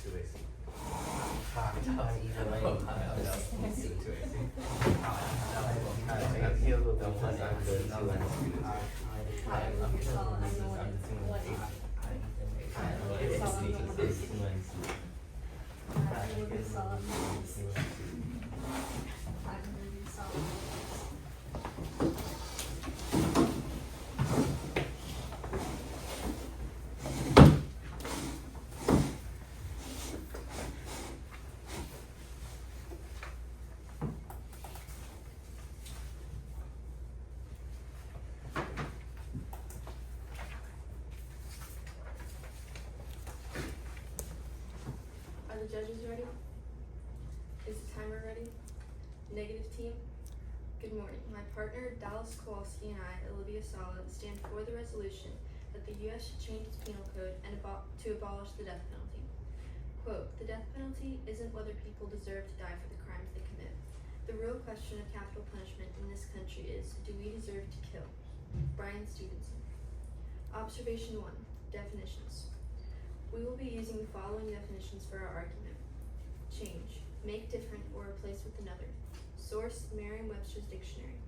situation. ผ่านทางอีกอะไร Situation. อะไรบอกที่ไหนเที่ยวกับผมว่าการเดินชวน Are the judges ready? Is the timer ready? Negative team? Good morning. My partner Dallas Kowalski and I, Olivia Sala, stand for the resolution that the U.S. should change its penal code and to abolish the death penalty. Quote, the death penalty isn't whether people deserve to die for the crimes they commit. The real question of capital punishment in this country is, do we deserve to kill? Brian Stevenson. Observation 1. Definitions. We will be using the following definitions for our argument. Change. Make different or replace with another. Source, Merriam-Webster's Dictionary.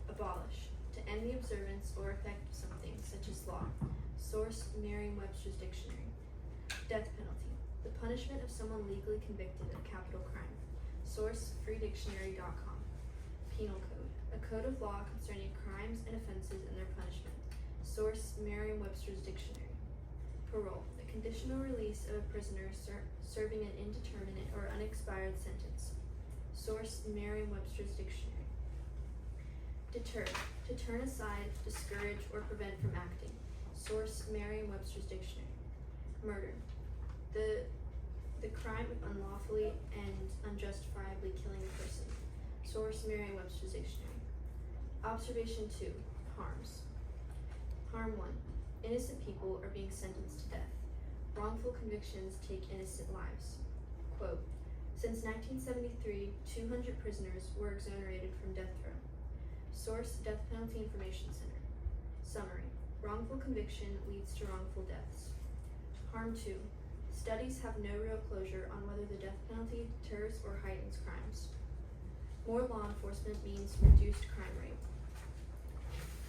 Abolish. To end the observance or effect of something, such as law. Source, Merriam-Webster's Dictionary. Death penalty. The punishment of someone legally convicted of capital crime. Source, freedictionary.com. Penal code. A code of law concerning crimes and offenses and their punishment. Source, Merriam-Webster's Dictionary. Parole. The conditional release of a prisoner serving an indeterminate or unexpired sentence. Source, Merriam-Webster's Dictionary. Deter. To turn aside, discourage, or prevent from acting. Source, Merriam-Webster's Dictionary. Murder. The crime of unlawfully and unjustifiably killing a person. Source, Merriam-Webster's Dictionary. Observation 2. Harms. Harm 1. Innocent people are being sentenced to death. Wrongful convictions take innocent lives. Quote, since 1973, 200 prisoners were exonerated from death row. Source, Death Penalty Information Center. Summary. Wrongful conviction leads to wrongful deaths. Harm 2. Studies have no real closure on whether the death penalty deters or heightens crimes. More law enforcement means reduced crime rate.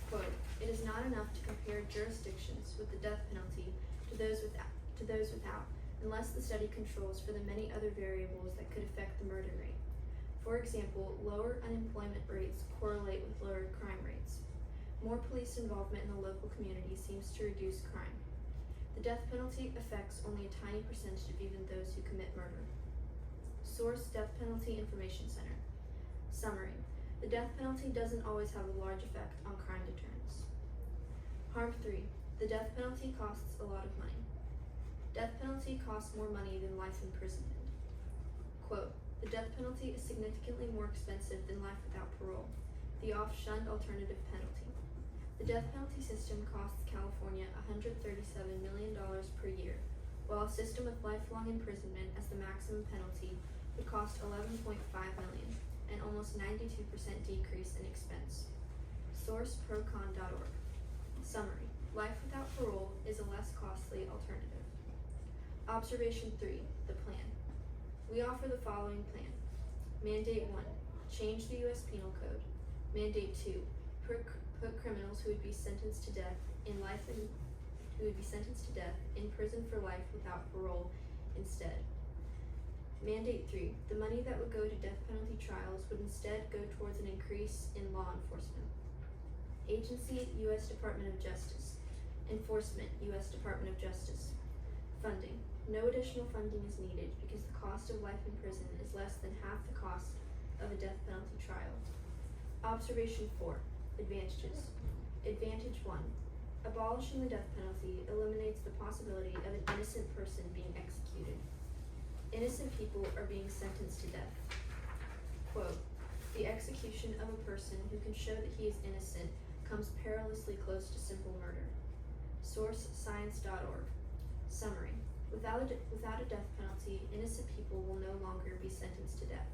Quote, it is not enough to compare jurisdictions with the death penalty to those without, unless the study controls for the many other variables that could affect the murder rate. For example, lower unemployment rates correlate with lower crime rates. More police involvement in the local community seems to reduce crime. The death penalty affects only a tiny percentage of even those who commit murder. Source, Death Penalty Information Center. Summary. The death penalty doesn't always have a large effect on crime deterrence. Harm 3. The death penalty costs a lot of money. Death penalty costs more money than life imprisonment. Quote, the death penalty is significantly more expensive than life without parole, the oft-shunned alternative penalty. The death penalty system costs California $137 million per year, while a system with lifelong imprisonment as the maximum penalty would cost $11.5 million, an almost 92% decrease in expense. Source, procon.org. Summary. Life without parole is a less costly alternative. Observation 3. The plan. We offer the following plan. Mandate 1. Change the U.S. Penal Code. Mandate 2. Put criminals who would be sentenced to death in prison for life without parole instead. Mandate 3. The money that would go to death penalty trials would instead go towards an increase in law enforcement. Agency, U.S. Department of Justice. Enforcement, U.S. Department of Justice. Funding. No additional funding is needed because the cost of life in prison is less than half the cost of a death penalty trial. Observation 4. Advantages. Advantage 1. Abolishing the death penalty eliminates the possibility of an innocent person being executed. Innocent people are being sentenced to death. Quote, the execution of a person who can show that he is innocent comes perilously close to simple murder. Source, science.org. Summary. Without a death penalty, innocent people will no longer be sentenced to death.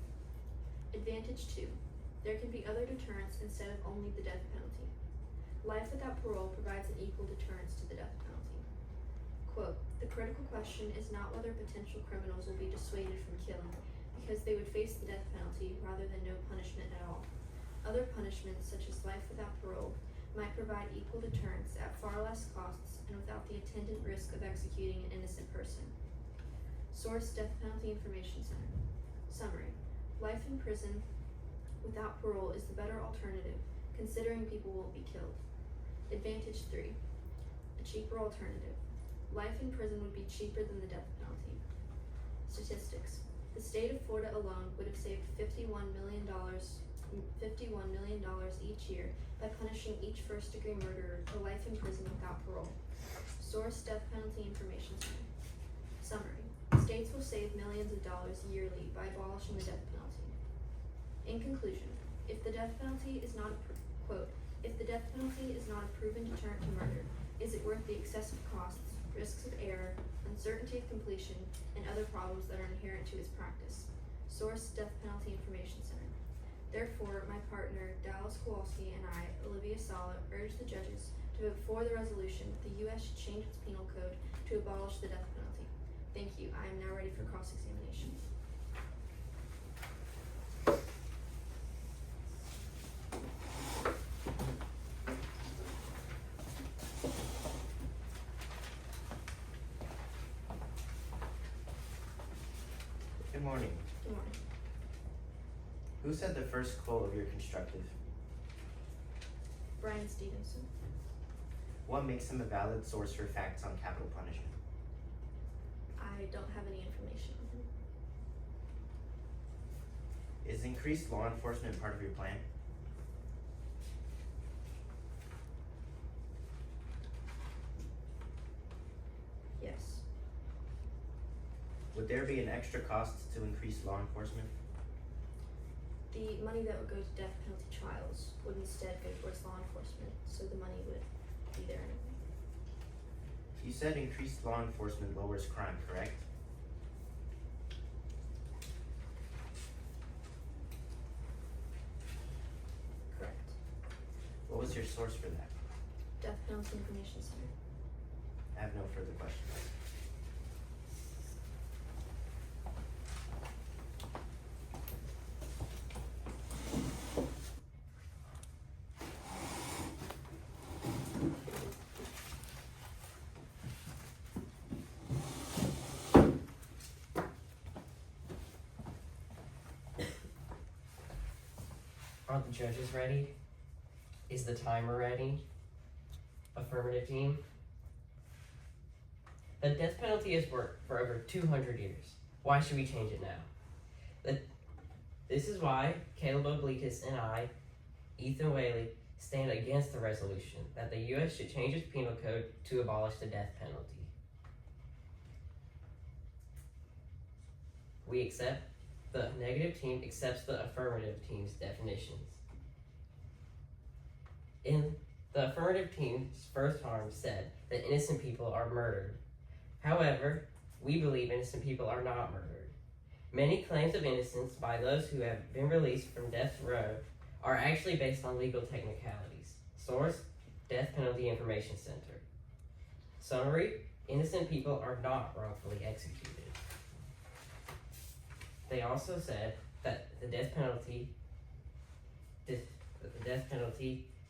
Advantage 2. There can be other deterrents instead of only the death penalty. Life without parole provides an equal deterrence to the death penalty. quote, "The critical question is not whether potential criminals will be dissuaded from killing, because they would face the death penalty rather than no punishment at all. Other punishments, such as life without parole, might provide equal deterrence at far less costs and without the attendant risk of executing an innocent person." Source: Death Penalty Information Center. Summary: life in prison without parole is the better alternative, considering people won't be killed. Advantage 3. A cheaper alternative. Life in prison would be cheaper than the death penalty. Statistics: the state of Florida alone would have saved $51 million each year by punishing each first-degree murderer to life in prison without parole. Source: Death Penalty Information Center. Summary: states will save millions of dollars yearly by abolishing the death penalty. In conclusion, if the death penalty is not a proven deterrent to murder, is it worth the excessive costs, risks of error, uncertainty of completion, and other problems that are inherent to its practice? Source: Death Penalty Information Center. Therefore, my partner, Dallas Kowalski, and I, Olivia Sala, urge the judges to vote for the resolution that the U.S. should change its penal code to abolish the death penalty. Thank you. I am now ready for cross-examination. Good morning. Good morning. Who said the first quote of your constructive? Brian Stevenson. What makes him a valid source for facts on capital punishment? I don't have any information on him. Is increased law enforcement part of your plan? Yes. Would there be an extra cost to increase law enforcement? The money that would go to death penalty trials would instead go towards law enforcement, so the money would be there anyway. You said increased law enforcement lowers crime, correct? Correct. What was your source for that? Death Penalty Information Center. I have no further questions. Are the judges ready? Is the timer ready? Affirmative team. The death penalty has worked for over 200 years. Why should we change it now? This is why Caleb Obliquus and I, Ethan Whaley, stand against the resolution that the U.S. should change its penal code to abolish the death penalty. The negative team accepts the affirmative team's definitions. In the affirmative team's first harm said that innocent people are murdered. However, we believe innocent people are not murdered. Many claims of innocence by those who have been released from death row are actually based on legal technicalities. Source: Death Penalty Information Center. Summary: innocent people are not wrongfully executed. They also said that the death penalty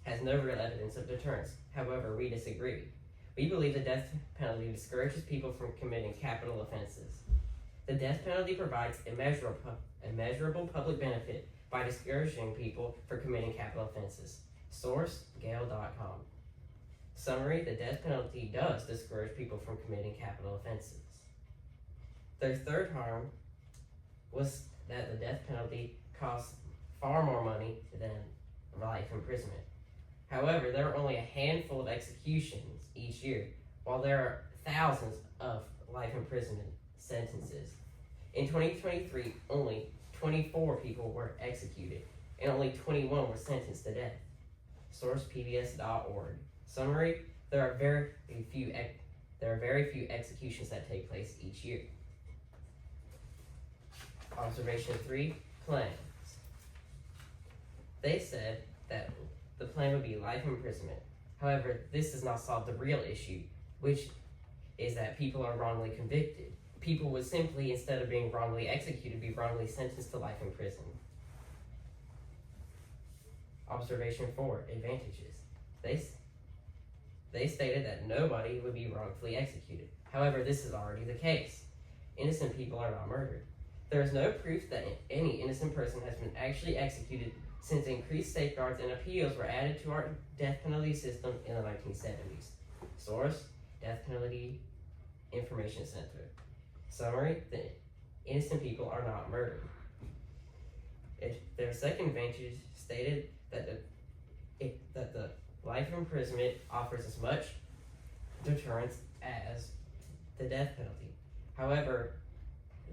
has no real evidence of deterrence. However, we disagree. We believe the death penalty discourages people from committing capital offenses. The death penalty provides immeasurable public benefit by discouraging people from committing capital offenses. Source: Gale.com. Summary: the death penalty does discourage people from committing capital offenses. Their third harm was that the death penalty costs far more money than life imprisonment. However, there are only a handful of executions each year, while there are thousands of life imprisonment sentences. In 2023, only 24 people were executed, and only 21 were sentenced to death. Source: PBS.org. Summary: there are very few executions that take place each year. Observation 3: plans. They said that the plan would be life imprisonment. However, this does not solve the real issue, which is that people are wrongly convicted. People would simply, instead of being wrongly executed, be wrongly sentenced to life in prison. Observation 4, advantages. They stated that nobody would be wrongfully executed. However, this is already the case. Innocent people are not murdered. There is no proof that any innocent person has been actually executed since increased safeguards and appeals were added to our death penalty system in the 1970s. Source, Death Penalty Information Center. Summary, the innocent people are not murdered. Their second advantage stated that the life imprisonment offers as much deterrence as the death penalty. However,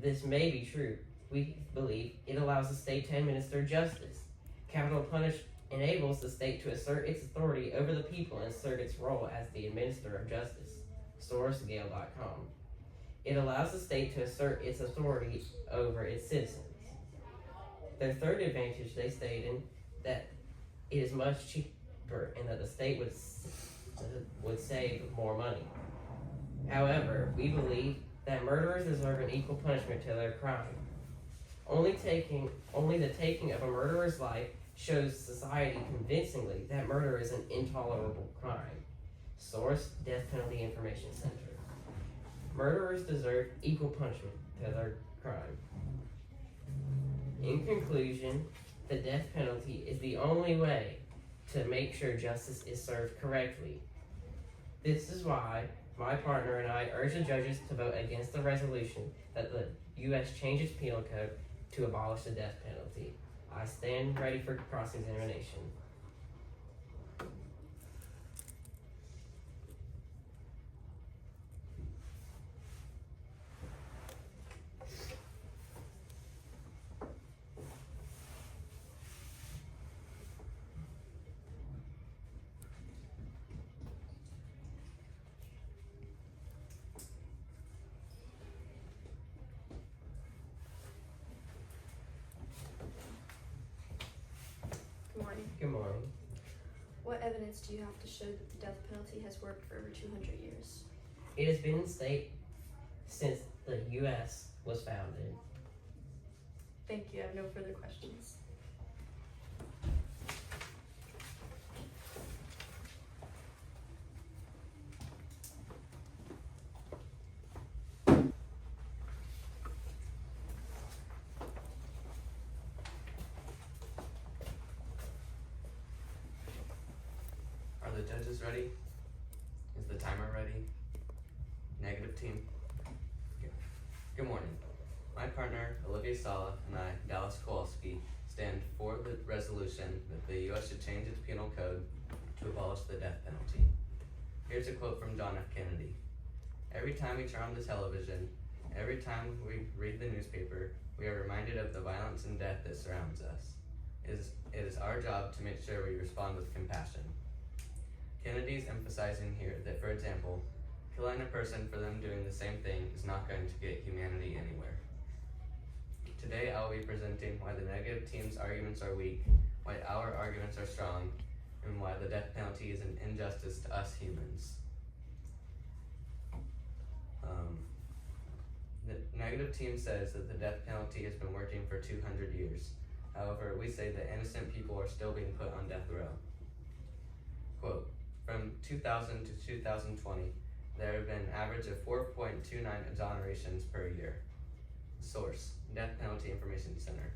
this may be true. We believe it allows the state to administer justice. Capital punishment enables the state to assert its authority over the people and assert its role as the administrator of justice. Source, Gale.com. It allows the state to assert its authority over its citizens. Their third advantage, they stated that it is much cheaper and that the state would save more money. However, we believe that murderers deserve an equal punishment to their crime. Only the taking of a murderer's life shows society convincingly that murder is an intolerable crime. Source, Death Penalty Information Center. Murderers deserve equal punishment to their crime. In conclusion, the death penalty is the only way to make sure justice is served correctly. This is why my partner and I urge the judges to vote against the resolution that the U.S. change its penal code to abolish the death penalty. I stand ready for cross-examination. Good morning. Good morning. What evidence do you have to show that the death penalty has worked for over 200 years? It has been in state since the U.S. was founded. Thank you. I have no further questions. Are the judges ready? Is the timer ready? Negative team? Good morning. My partner, Olivia Sala, and I, Dallas Kowalski, stand for the resolution that the U.S. should change its penal code to abolish the death penalty. Here's a quote from John F. Kennedy. Every time we turn on the television, every time we read the newspaper, we are reminded of the violence and death that surrounds us. It is our job to make sure we respond with compassion. Kennedy's emphasizing here that, for example, killing a person for them doing the same thing is not going to get humanity anywhere. Today I will be presenting why the negative team's arguments are weak, why our arguments are strong, and why the death penalty is an injustice to us humans. The negative team says that the death penalty has been working for 200 years. However, we say that innocent people are still being put on death row. Quote, from 2000 to 2020, there have been an average of 4.29 exonerations per year. Source, Death Penalty Information Center.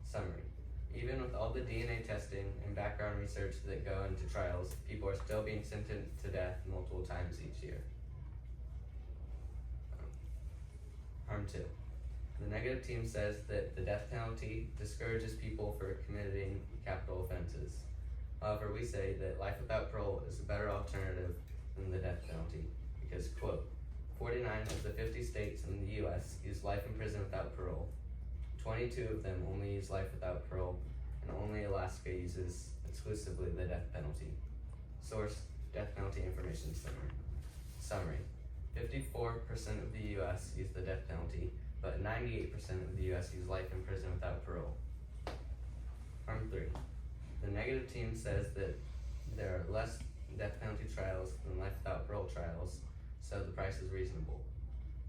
Summary, even with all the DNA testing and background research that go into trials, people are still being sentenced to death multiple times each year. Harm 2. The negative team says that the death penalty discourages people from committing capital offenses. However, we say that life without parole is a better alternative than the death penalty because, quote, 49 of the 50 states in the U.S. use life in prison without parole. 22 of them only use life without parole, and only Alaska uses exclusively the death penalty. Source, Death Penalty Information Center. Summary, 54% of the U.S. use the death penalty, but 98% of the U.S. use life in prison without parole. Harm 3. The negative team says that there are less death penalty trials than life without parole trials, so the price is reasonable.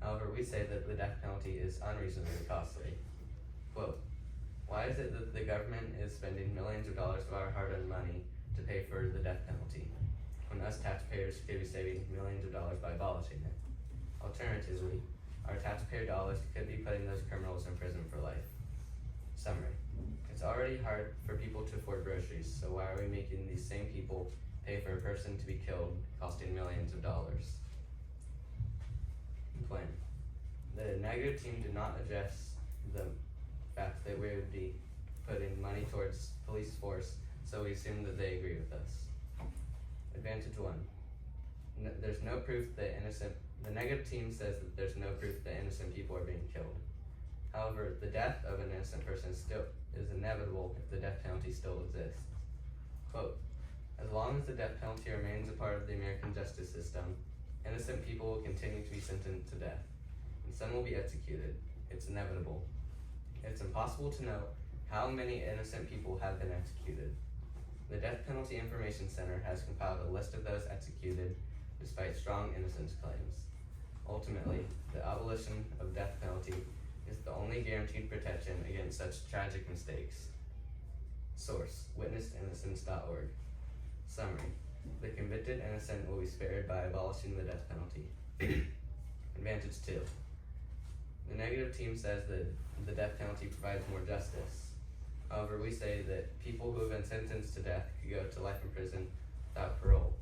However, we say that the death penalty is unreasonably costly. Quote, why is it that the government is spending millions of dollars of our hard-earned money to pay for the death penalty, when us taxpayers could be saving millions of dollars by abolishing it? Alternatively, our taxpayer dollars could be putting those criminals in prison for life. Summary. It's already hard for people to afford groceries, so why are we making these same people pay for a person to be killed, costing millions of dollars? Plan. The negative team did not address the fact that we would be putting money towards police force, so we assume that they agree with us. Advantage 1. There's no proof that the negative team says that there's no proof that innocent people are being killed. However, the death of an innocent person still is inevitable if the death penalty still exists. Quote, as long as the death penalty remains a part of the American justice system, innocent people will continue to be sentenced to death, and some will be executed. It's inevitable. It's impossible to know how many innocent people have been executed. The Death Penalty Information Center has compiled a list of those executed despite strong innocence claims. Ultimately, the abolition of death penalty is the only guaranteed protection against such tragic mistakes. Source, witnessinnocence.org. Summary, the convicted innocent will be spared by abolishing the death penalty. Advantage 2. The negative team says that the death penalty provides more justice. However, we say that people who have been sentenced to death could go to life in prison without parole.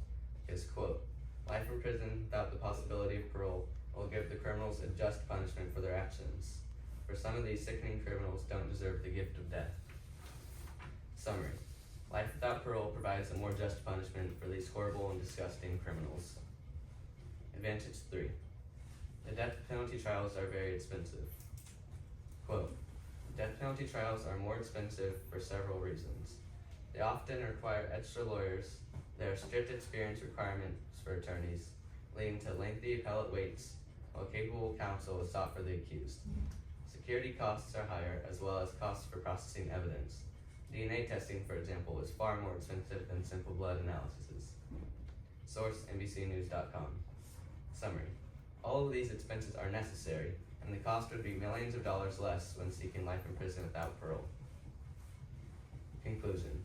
Because, quote, life in prison without the possibility of parole will give the criminals a just punishment for their actions. For some of these sickening criminals don't deserve the gift of death. Summary. Life without parole provides a more just punishment for these horrible and disgusting criminals. Advantage 3. The death penalty trials are very expensive. Quote, death penalty trials are more expensive for several reasons. They often require extra lawyers. There are strict experience requirements for attorneys, leading to lengthy appellate waits, while capable counsel is sought for the accused. Security costs are higher, as well as costs for processing evidence. DNA testing, for example, is far more expensive than simple blood analyses. Source, NBCnews.com. Summary. All of these expenses are necessary, and the cost would be millions of dollars less when seeking life in prison without parole. Conclusion.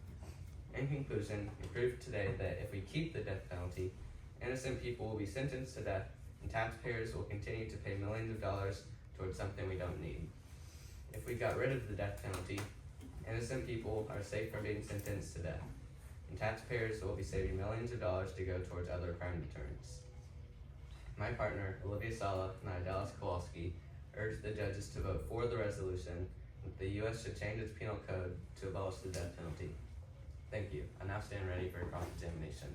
In conclusion, we proved today that if we keep the death penalty, innocent people will be sentenced to death, and taxpayers will continue to pay millions of dollars towards something we don't need. If we got rid of the death penalty, innocent people are safe from being sentenced to death, and taxpayers will be saving millions of dollars to go towards other crime deterrents. My partner, Olivia Sala, and I, Dallas Kowalski, urge the judges to vote for the resolution that the U.S. should change its penal code to abolish the death penalty. Thank you. I now stand ready for cross-examination.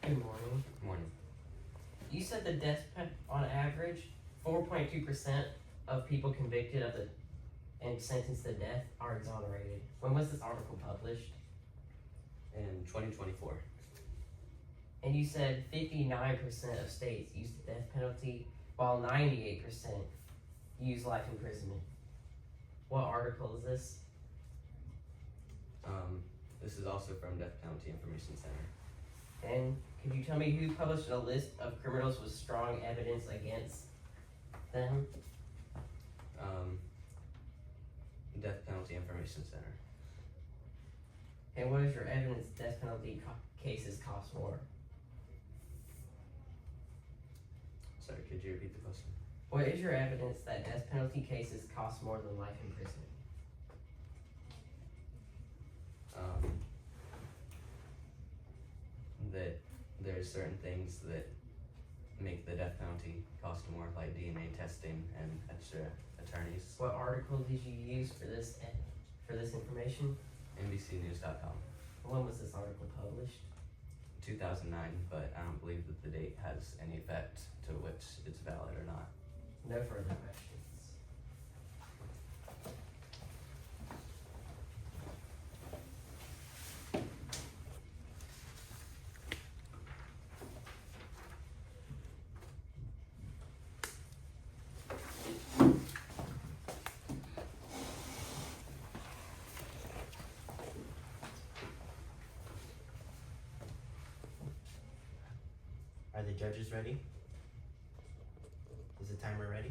Good morning. Morning. You said the death on average, 4.2% of people convicted of the and sentenced to death are exonerated. When was this article published? In 2024. And you said 59% of states use the death penalty, while 98% use life imprisonment. What article is this? This is also from Death Penalty Information Center. And could you tell me who published a list of criminals with strong evidence against them? Death Penalty Information Center. And what is your evidence death penalty cases cost more? Sorry, could you repeat the question? What is your evidence that death penalty cases cost more than life imprisonment? That there's certain things that make the death penalty cost more, like DNA testing and extra attorneys. What article did you use for this information? NBCnews.com. When was this article published? 2009, but I don't believe that the date has any effect to which it's valid or not. No further questions. judges ready? Is the timer ready?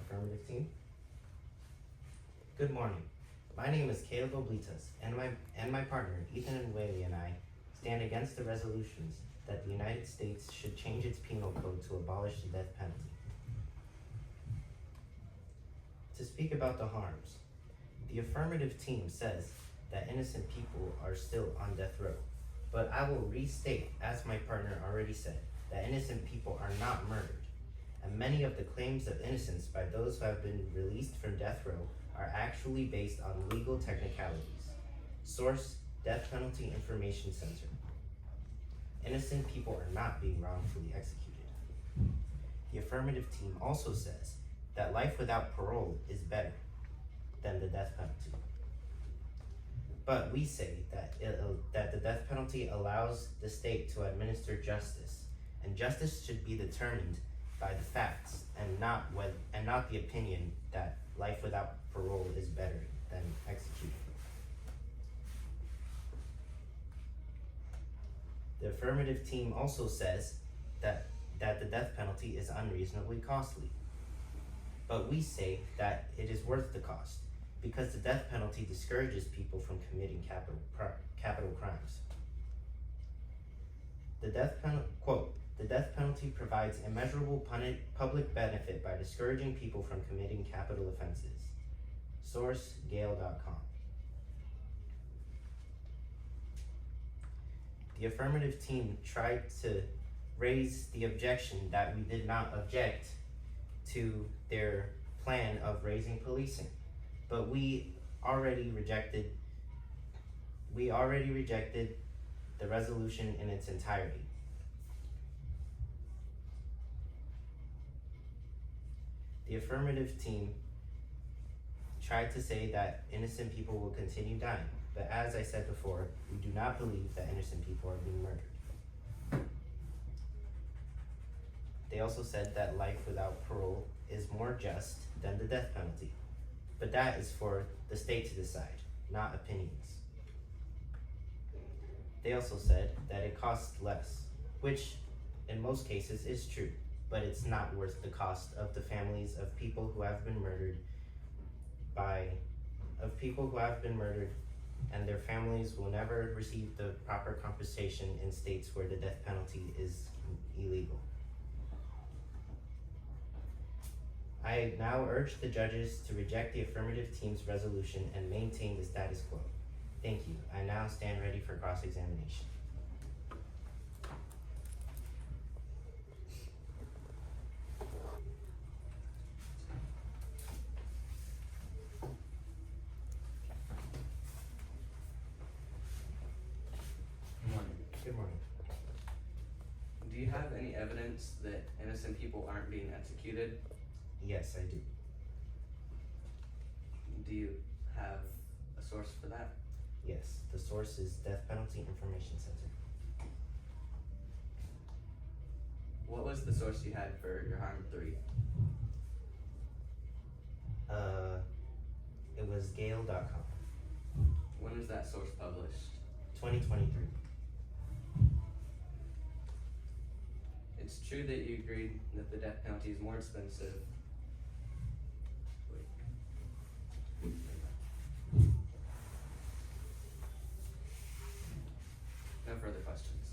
Affirmative team? Good morning. My name is Caleb Oblitas, and my partner, Ethan Nwele, and I stand against the resolutions that the United States should change its penal code to abolish the death penalty. To speak about the harms, the affirmative team says that innocent people are still on death row, but I will restate, as my partner already said, that innocent people are not murdered, and many of the claims of innocence by those who have been released from death row are actually based on legal technicalities. Source: Death Penalty Information Center. Innocent people are not being wrongfully executed. The affirmative team also says that life without parole is better than the death penalty. But we say that the death penalty allows the state to administer justice, and justice should be determined by the facts and not the opinion that life without parole is better than execution. The affirmative team also says that the death penalty is unreasonably costly. But we say that it is worth the cost because the death penalty discourages people from committing capital crimes. The death penalty provides immeasurable public benefit by discouraging people from committing capital offenses. Source: Gale.com. The affirmative team tried to raise the objection that we did not object to their plan of raising policing, but we already rejected the resolution in its entirety. The affirmative team tried to say that innocent people will continue dying, but as I said before, we do not believe that innocent people are being murdered. They also said that life without parole is more just than the death penalty, but that is for the state to decide, not opinions. They also said that it costs less, which in most cases is true, but it's not worth the cost of the families of people who have been murdered and their families will never receive the proper compensation in states where the death penalty is illegal. I now urge the judges to reject the affirmative team's resolution and maintain the status quo. Thank you. I now stand ready for cross-examination. Good morning. Good morning. Do you have any evidence that innocent people aren't being executed? Yes, I do. Do you have a source for that? Yes, the source is Death Penalty Information Center. What was the source you had for your harm 3? It was Gale.com. When was that source published? 2023. It's true that you agreed that the death penalty is more expensive. No further questions.